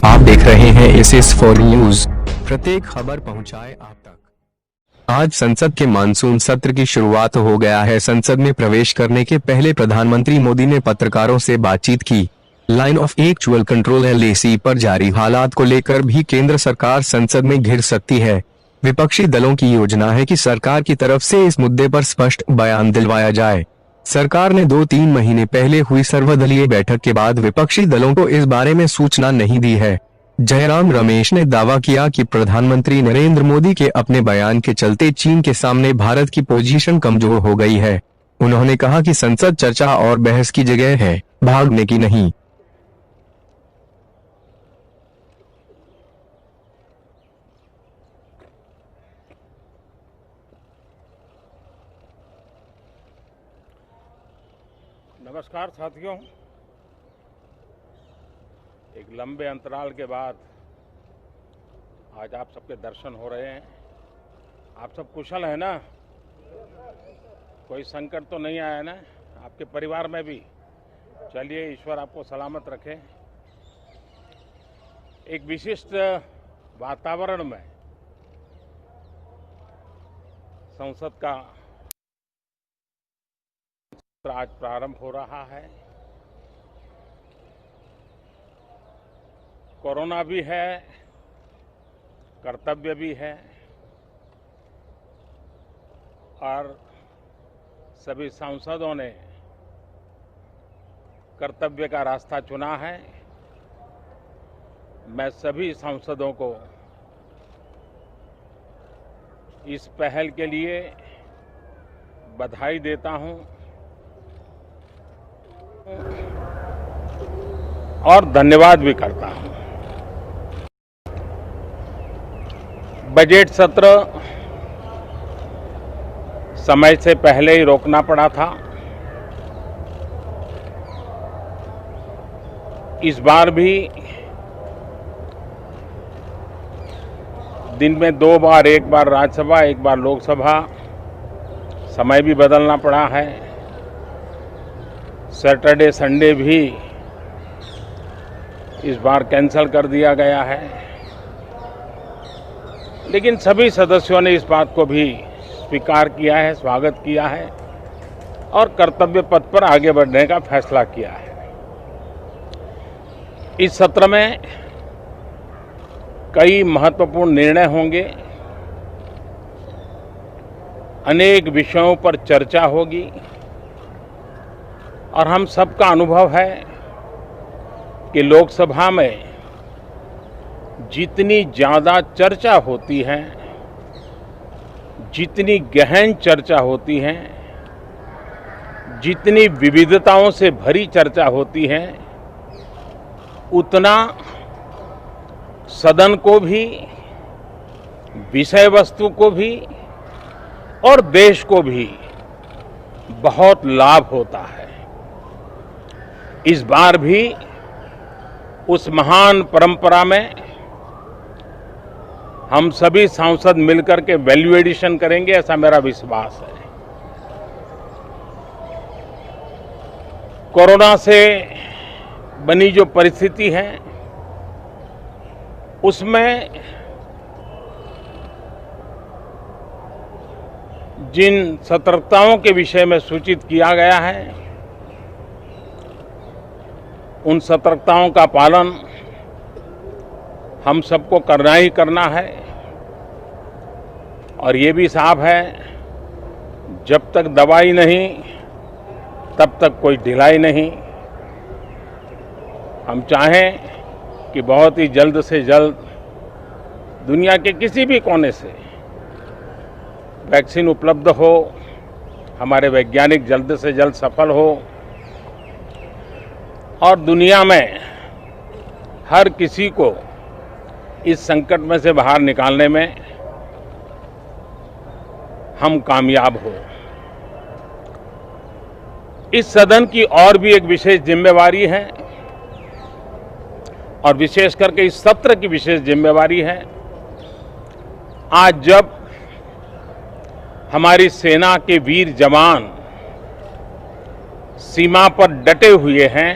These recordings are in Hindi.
आप देख रहे हैं SS4 न्यूज। प्रत्येक खबर पहुंचाए आप तक। आज संसद के मानसून सत्र की शुरुआत हो गया है। संसद में प्रवेश करने के पहले प्रधानमंत्री मोदी ने पत्रकारों से बातचीत की। Line of actual control LAC पर जारी हालात को लेकर भी केंद्र सरकार संसद में घिर सकती है। विपक्षी दलों की योजना है कि सरकार की तरफ से इस मुद्दे पर स्पष्ट बयान दिलवाया जाए। सरकार ने 2-3 महीने पहले हुई सर्वदलीय बैठक के बाद विपक्षी दलों को इस बारे में सूचना नहीं दी है। जयराम रमेश ने दावा किया कि प्रधानमंत्री नरेंद्र मोदी के अपने बयान के चलते चीन के सामने भारत की पोजीशन कमजोर हो गई है। उन्होंने कहा कि संसद चर्चा और बहस की जगह है, भागने की नहीं। नमस्कार साथियों, एक लंबे अंतराल के बाद आज आप सबके दर्शन हो रहे हैं। आप सब कुशल हैं ना? कोई संकट तो नहीं आया ना आपके परिवार में भी? चलिए, ईश्वर आपको सलामत रखे। एक विशिष्ट वातावरण में संसद का आज प्रारंभ हो रहा है। कोरोना भी है, कर्तव्य भी है और सभी सांसदों ने कर्तव्य का रास्ता चुना है। मैं सभी सांसदों को इस पहल के लिए बधाई देता हूं और धन्यवाद भी करता हूं। बजट सत्र समय से पहले ही रोकना पड़ा था। इस बार भी दिन में 2 बार, एक बार राज्यसभा, एक बार लोकसभा, समय भी बदलना पड़ा है। सैटरडे संडे भी इस बार कैंसिल कर दिया गया है, लेकिन सभी सदस्यों ने इस बात को भी स्वीकार किया है, स्वागत किया है और कर्तव्य पथ पर आगे बढ़ने का फैसला किया है। इस सत्र में कई महत्वपूर्ण निर्णय होंगे, अनेक विषयों पर चर्चा होगी और हम सबका अनुभव है कि लोकसभा में जितनी ज़्यादा चर्चा होती है, जितनी गहन चर्चा होती है, जितनी विविधताओं से भरी चर्चा होती है, उतना सदन को भी, विषय वस्तु को भी और देश को भी बहुत लाभ होता है। इस बार भी उस महान परंपरा में हम सभी सांसद मिलकर के वैल्यू एडिशन करेंगे, ऐसा मेरा विश्वास है। कोरोना से बनी जो परिस्थिति है, उसमें जिन सतर्कताओं के विषय में सूचित किया गया है, उन सतर्कताओं का पालन हम सबको करना ही करना है। और ये भी साफ है, जब तक दवाई नहीं तब तक कोई ढिलाई नहीं। हम चाहें कि बहुत ही जल्द से जल्द दुनिया के किसी भी कोने से वैक्सीन उपलब्ध हो, हमारे वैज्ञानिक जल्द से जल्द सफल हो और दुनिया में हर किसी को इस संकट में से बाहर निकालने में हम कामयाब हो। इस सदन की और भी एक विशेष जिम्मेवारी है और विशेष करके इस सत्र की विशेष जिम्मेवारी है। आज जब हमारी सेना के वीर जवान सीमा पर डटे हुए हैं,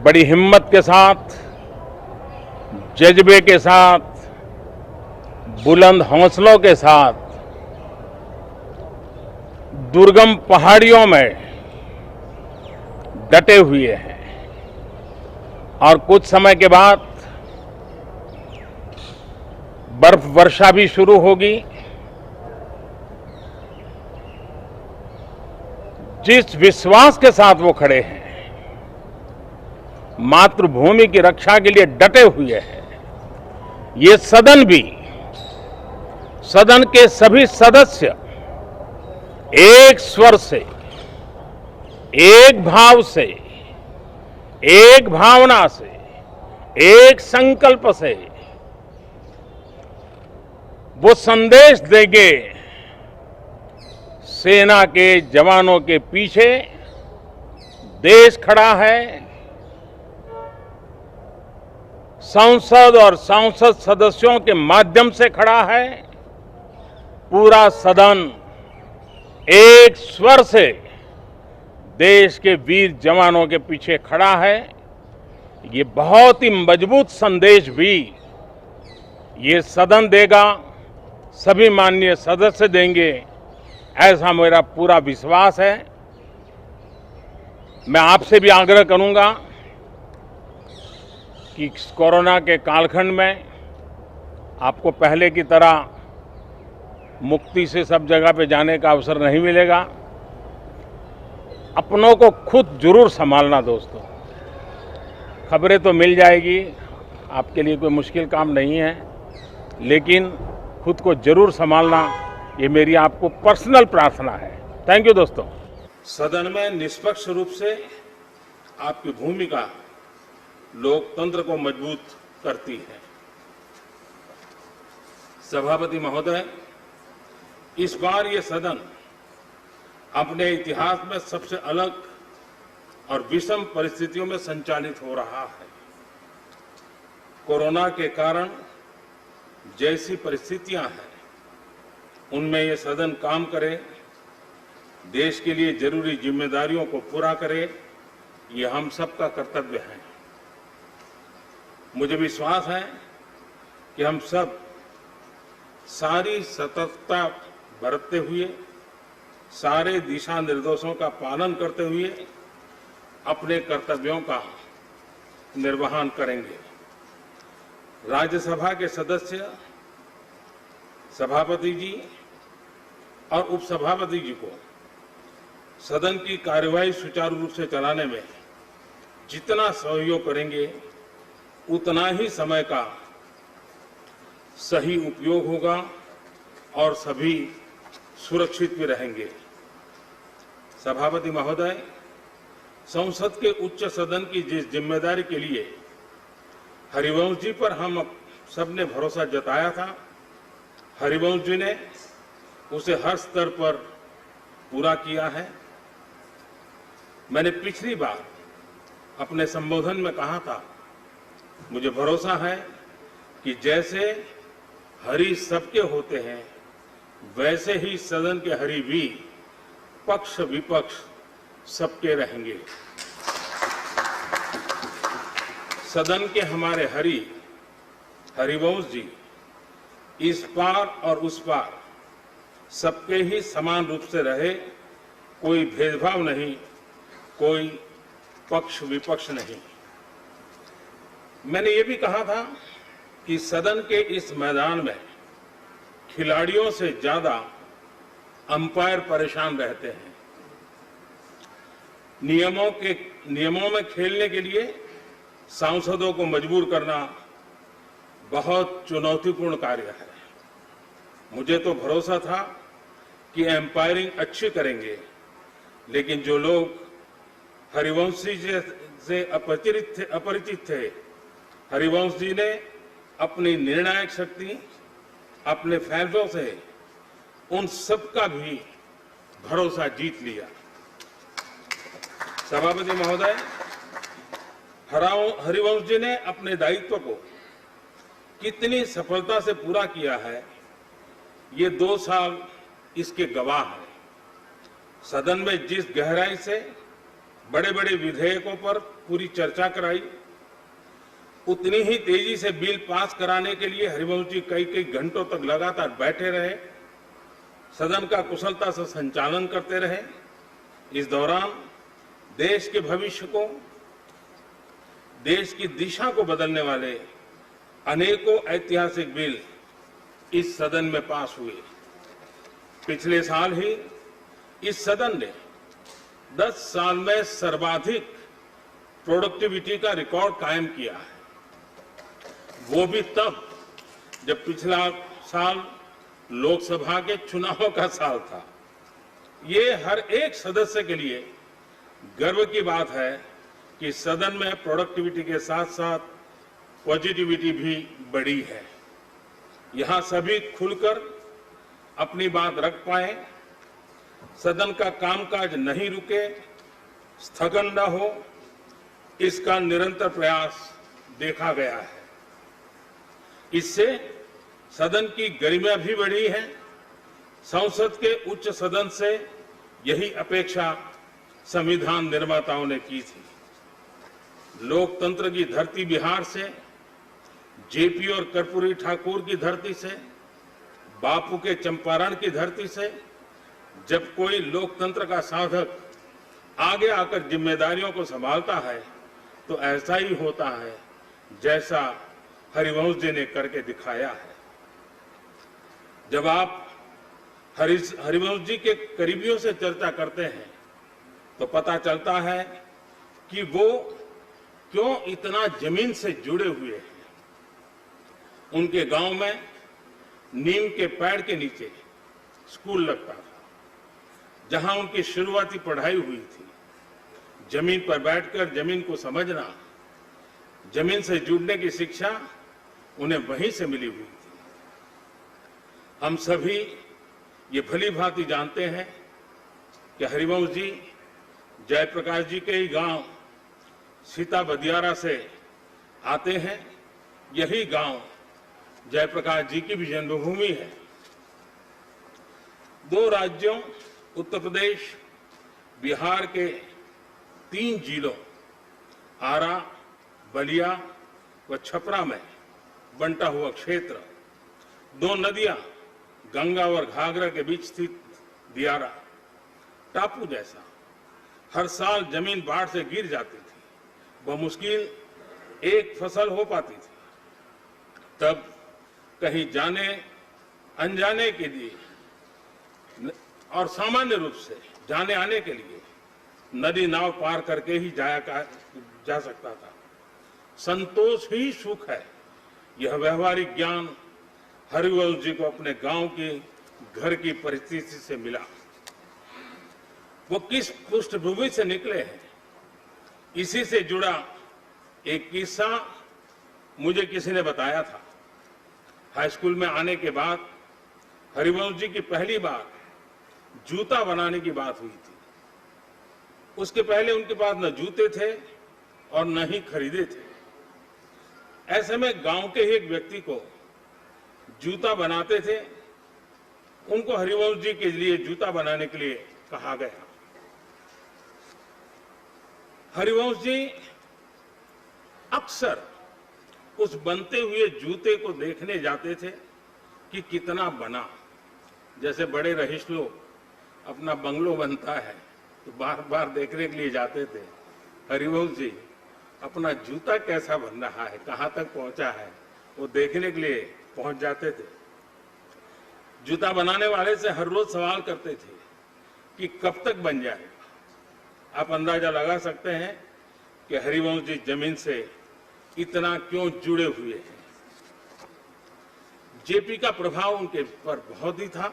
बड़ी हिम्मत के साथ, जज्बे के साथ, बुलंद हौसलों के साथ दुर्गम पहाड़ियों में डटे हुए हैं और कुछ समय के बाद बर्फ वर्षा भी शुरू होगी। जिस विश्वास के साथ वो खड़े हैं, मातृभूमि की रक्षा के लिए डटे हुए हैं, ये सदन भी, सदन के सभी सदस्य एक स्वर से, एक भाव से, एक भावना से, एक संकल्प से वो संदेश देंगे, सेना के जवानों के पीछे देश खड़ा है, संसद और सांसद सदस्यों के माध्यम से खड़ा है, पूरा सदन एक स्वर से देश के वीर जवानों के पीछे खड़ा है। ये बहुत ही मजबूत संदेश भी ये सदन देगा, सभी माननीय सदस्य देंगे, ऐसा मेरा पूरा विश्वास है। मैं आपसे भी आग्रह करूंगा कि कोरोना के कालखंड में आपको पहले की तरह मुक्ति से सब जगह पे जाने का अवसर नहीं मिलेगा। अपनों को खुद जरूर संभालना दोस्तों। खबरें तो मिल जाएगी, आपके लिए कोई मुश्किल काम नहीं है, लेकिन खुद को जरूर संभालना, ये मेरी आपको पर्सनल प्रार्थना है। थैंक यू दोस्तों। सदन में निष्पक्ष रूप से आपकी भूमिका लोकतंत्र को मजबूत करती है। सभापति महोदय, इस बार ये सदन अपने इतिहास में सबसे अलग और विषम परिस्थितियों में संचालित हो रहा है। कोरोना के कारण जैसी परिस्थितियां हैं, उनमें ये सदन काम करे, देश के लिए जरूरी जिम्मेदारियों को पूरा करे, ये हम सबका कर्तव्य है। मुझे विश्वास है कि हम सब सारी सतर्कता बरतते हुए, सारे दिशा निर्देशों का पालन करते हुए अपने कर्तव्यों का निर्वहन करेंगे। राज्यसभा के सदस्य, सभापति जी और उपसभापति जी को सदन की कार्यवाही सुचारू रूप से चलाने में जितना सहयोग करेंगे, उतना ही समय का सही उपयोग होगा और सभी सुरक्षित भी रहेंगे। सभापति महोदय, संसद के उच्च सदन की जिस जिम्मेदारी के लिए हरिवंश जी पर हम सबने भरोसा जताया था, हरिवंश जी ने उसे हर स्तर पर पूरा किया है। मैंने पिछली बार अपने संबोधन में कहा था, मुझे भरोसा है कि जैसे हरि सबके होते हैं, वैसे ही सदन के हरि भी पक्ष विपक्ष सबके रहेंगे। सदन के हमारे हरिवंश जी इस पार और उस पार सबके ही समान रूप से रहे, कोई भेदभाव नहीं, कोई पक्ष विपक्ष नहीं। मैंने ये भी कहा था कि सदन के इस मैदान में खिलाड़ियों से ज्यादा अंपायर परेशान रहते हैं। नियमों में खेलने के लिए सांसदों को मजबूर करना बहुत चुनौतीपूर्ण कार्य है। मुझे तो भरोसा था कि एम्पायरिंग अच्छी करेंगे, लेकिन जो लोग हरिवंशी जी से अपरिचित थे, हरिवंश जी ने अपनी निर्णायक शक्ति, अपने फैसलों से उन सबका भी भरोसा जीत लिया। सभापति महोदय, हरिवंश जी ने अपने दायित्व को कितनी सफलता से पूरा किया है, ये 2 साल इसके गवाह हैं। सदन में जिस गहराई से बड़े बड़े विधेयकों पर पूरी चर्चा कराई। उतनी ही तेजी से बिल पास कराने के लिए हरिवंश जी कई कई घंटों तक लगातार बैठे रहे, सदन का कुशलता से संचालन करते रहे। इस दौरान देश के भविष्य को, देश की दिशा को बदलने वाले अनेकों ऐतिहासिक बिल इस सदन में पास हुए। पिछले साल ही इस सदन ने 10 साल में सर्वाधिक प्रोडक्टिविटी का रिकॉर्ड कायम किया है, वो भी तब जब पिछला साल लोकसभा के चुनावों का साल था। ये हर एक सदस्य के लिए गर्व की बात है कि सदन में प्रोडक्टिविटी के साथ साथ पॉजिटिविटी भी बढ़ी है। यहां सभी खुलकर अपनी बात रख पाए, सदन का कामकाज नहीं रुके, स्थगन न हो, इसका निरंतर प्रयास देखा गया है। इससे सदन की गरिमा भी बढ़ी है। संसद के उच्च सदन से यही अपेक्षा संविधान निर्माताओं ने की थी। लोकतंत्र की धरती बिहार से, जेपी और कर्पूरी ठाकुर की धरती से, बापू के चंपारण की धरती से जब कोई लोकतंत्र का साधक आगे आकर जिम्मेदारियों को संभालता है तो ऐसा ही होता है जैसा हरिवंश जी ने करके दिखाया है। जब आप हरिवंश जी के करीबियों से चर्चा करते हैं तो पता चलता है कि वो क्यों इतना जमीन से जुड़े हुए हैं। उनके गांव में नीम के पेड़ के नीचे स्कूल लगता था, जहां उनकी शुरुआती पढ़ाई हुई थी। जमीन पर बैठकर जमीन को समझना, जमीन से जुड़ने की शिक्षा उन्हें वहीं से मिली हुई थी। हम सभी ये भली भांति जानते हैं कि हरिवंश जी जयप्रकाश जी के ही गांव सीता बदियारा से आते हैं। यही गांव जयप्रकाश जी की भी जन्मभूमि है। 2 राज्यों उत्तर प्रदेश, बिहार के 3 जिलों आरा, बलिया व छपरा में बंटा हुआ क्षेत्र, 2 नदियां गंगा और घाघरा के बीच स्थित दियारा टापू जैसा। हर साल जमीन बाढ़ से गिर जाती थी, बमुश्किल एक फसल हो पाती थी। तब कहीं जाने अनजाने के लिए और सामान्य रूप से जाने आने के लिए नदी नाव पार करके ही जा सकता था। संतोष ही सुख है, यह व्यवहारिक ज्ञान हरिवंश जी को अपने गांव की घर की परिस्थिति से मिला। वो किस पृष्ठभूमि से निकले हैं, इसी से जुड़ा एक किस्सा मुझे किसी ने बताया था। हाई स्कूल में आने के बाद हरिवंश जी की पहली बार जूता बनाने की बात हुई थी। उसके पहले उनके पास न जूते थे और न ही खरीदे थे। ऐसे में गांव के ही एक व्यक्ति को जूता बनाते थे, उनको हरिवंश जी के लिए जूता बनाने के लिए कहा गया। हरिवंश जी अक्सर उस बनते हुए जूते को देखने जाते थे कि कितना बना। जैसे बड़े रईस लोग अपना बंगलो बनता है तो बार बार देखने के लिए जाते थे, हरिवंश जी अपना जूता कैसा बन रहा है, कहां तक पहुंचा है, वो देखने के लिए पहुंच जाते थे। जूता बनाने वाले से हर रोज सवाल करते थे कि कब तक बन जाएगा। आप अंदाजा लगा सकते हैं कि हरिवंश जी जमीन से इतना क्यों जुड़े हुए हैं। जेपी का प्रभाव उनके पर बहुत ही था।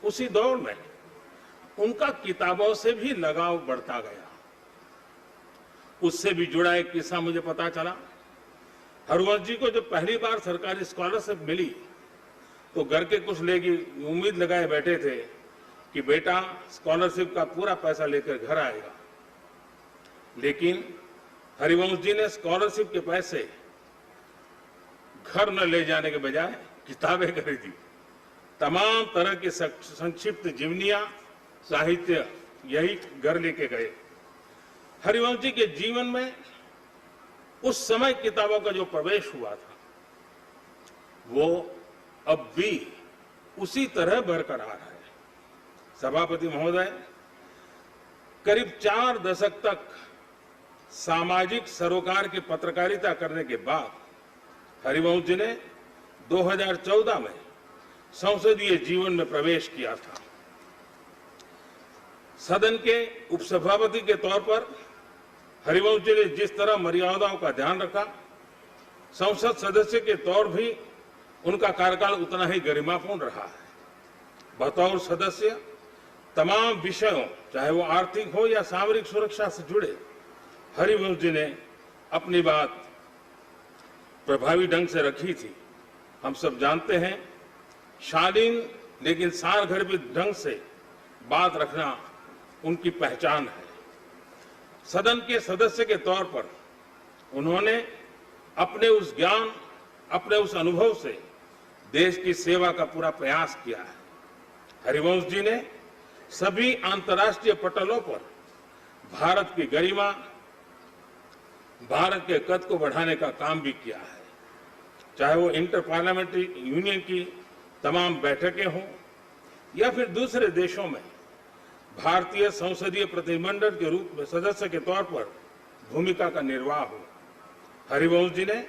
उसी दौर में उनका किताबों से भी लगाव बढ़ता गया। उससे भी जुड़ा एक किस्सा मुझे पता चला। हरिवंश जी को जब पहली बार सरकारी स्कॉलरशिप मिली तो घर के कुछ लोग उम्मीद लगाए बैठे थे कि बेटा स्कॉलरशिप का पूरा पैसा लेकर घर आएगा, लेकिन हरिवंश जी ने स्कॉलरशिप के पैसे घर न ले जाने के बजाय किताबें खरीदी। तमाम तरह की संक्षिप्त जीवनियां, साहित्य यही घर लेके गए। हरिवंश जी के जीवन में उस समय किताबों का जो प्रवेश हुआ था वो अब भी उसी तरह बरकरार है। सभापति महोदय, करीब 4 दशक तक सामाजिक सरोकार की पत्रकारिता करने के बाद हरिवंश जी ने 2014 में संसदीय जीवन में प्रवेश किया था। सदन के उपसभापति के तौर पर हरिवंश जी ने जिस तरह मर्यादाओं का ध्यान रखा, संसद सदस्य के तौर भी उनका कार्यकाल उतना ही गरिमापूर्ण रहा है। बतौर सदस्य तमाम विषयों, चाहे वो आर्थिक हो या सामरिक सुरक्षा से जुड़े, हरिवंश जी ने अपनी बात प्रभावी ढंग से रखी थी। हम सब जानते हैं, शालीन लेकिन सारगर्भित ढंग से बात रखना उनकी पहचान है। सदन के सदस्य के तौर पर उन्होंने अपने उस ज्ञान, अपने उस अनुभव से देश की सेवा का पूरा प्रयास किया है। हरिवंश जी ने सभी अंतर्राष्ट्रीय पटलों पर भारत की गरिमा, भारत के कद को बढ़ाने का काम भी किया है। चाहे वो इंटर पार्लियामेंट्री यूनियन की तमाम बैठकें हों या फिर दूसरे देशों में भारतीय संसदीय प्रतिनिधिमंडल के रूप में सदस्य के तौर पर भूमिका का निर्वाह हो, हरिवंश जी ने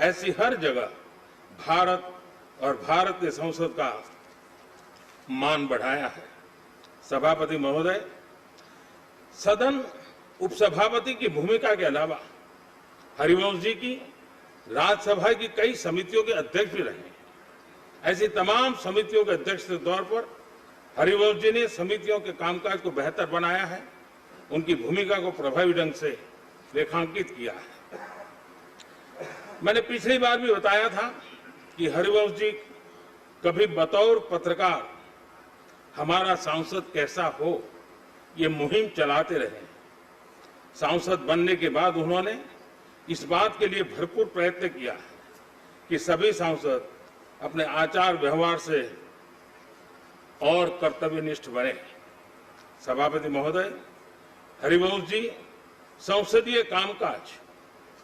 ऐसी हर जगह भारत और भारत के संसद का मान बढ़ाया है। सभापति महोदय, सदन उपसभापति की भूमिका के अलावा हरिवंश जी की राज्यसभा की कई समितियों के अध्यक्ष भी रहे। ऐसी तमाम समितियों के अध्यक्ष के तौर पर हरिवंश जी ने समितियों के कामकाज को बेहतर बनाया है, उनकी भूमिका को प्रभावी ढंग से रेखांकित किया है। मैंने पिछली बार भी बताया था कि हरिवंश जी कभी बतौर पत्रकार हमारा सांसद कैसा हो, ये मुहिम चलाते रहे। सांसद बनने के बाद उन्होंने इस बात के लिए भरपूर प्रयत्न किया है कि सभी सांसद अपने आचार व्यवहार से और कर्तव्यनिष्ठ बने। सभापति महोदय, हरिवंश जी संसदीय कामकाज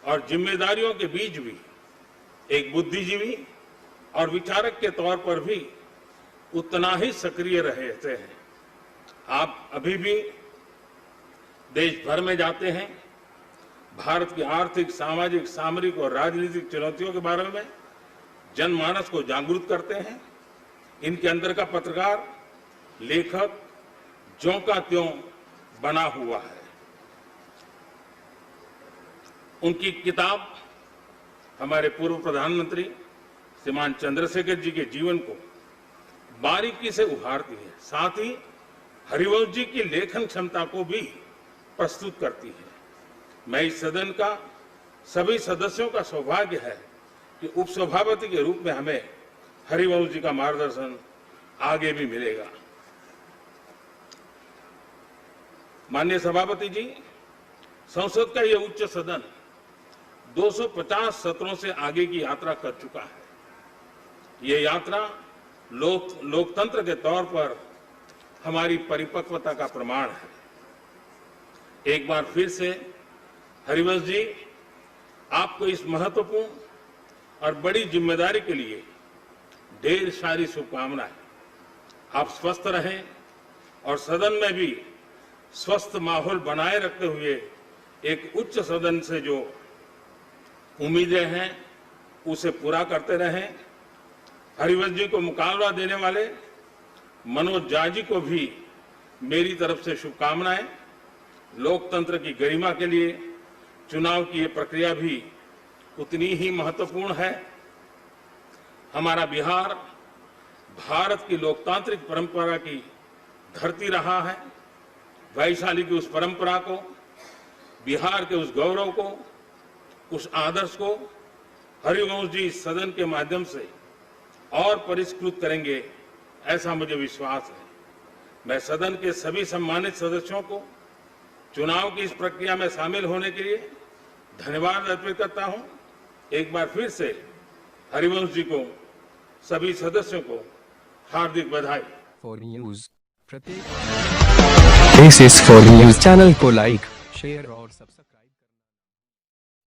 और जिम्मेदारियों के बीच भी एक बुद्धिजीवी और विचारक के तौर पर भी उतना ही सक्रिय रहते हैं। आप अभी भी देश भर में जाते हैं, भारत की आर्थिक, सामाजिक, सामरिक और राजनीतिक चुनौतियों के बारे में जनमानस को जागरूक करते हैं। इनके अंदर का पत्रकार, लेखक ज्यों का त्यों बना हुआ है। उनकी किताब हमारे पूर्व प्रधानमंत्री श्रीमान चंद्रशेखर जी के जीवन को बारीकी से उभारती है, साथ ही हरिवंश जी की लेखन क्षमता को भी प्रस्तुत करती है। मैं इस सदन का सभी सदस्यों का सौभाग्य है कि उपसभापति के रूप में हमें हरिवंश जी का मार्गदर्शन आगे भी मिलेगा। माननीय सभापति जी, संसद का यह उच्च सदन 250 सत्रों से आगे की यात्रा कर चुका है। ये यात्रा लोकतंत्र के तौर पर हमारी परिपक्वता का प्रमाण है। एक बार फिर से हरिवंश जी, आपको इस महत्वपूर्ण और बड़ी जिम्मेदारी के लिए ढेर सारी शुभकामनाएं। आप स्वस्थ रहें और सदन में भी स्वस्थ माहौल बनाए रखते हुए एक उच्च सदन से जो उम्मीदें हैं उसे पूरा करते रहें। हरिवंश जी को मुकाबला देने वाले मनोज झा जी को भी मेरी तरफ से शुभकामनाएं। लोकतंत्र की गरिमा के लिए चुनाव की ये प्रक्रिया भी उतनी ही महत्वपूर्ण है। हमारा बिहार भारत की लोकतांत्रिक परंपरा की धरती रहा है। वैशाली की उस परंपरा को, बिहार के उस गौरव को, उस आदर्श को हरिवंश जी इस सदन के माध्यम से और परिष्कृत करेंगे, ऐसा मुझे विश्वास है। मैं सदन के सभी सम्मानित सदस्यों को चुनाव की इस प्रक्रिया में शामिल होने के लिए धन्यवाद अर्पित करता हूं। एक बार फिर से हरिवंश जी को, सभी सदस्यों को हार्दिक बधाई। फॉर न्यूज प्रत्येक this is for news channel को लाइक, शेयर शेयर और सब्सक्राइब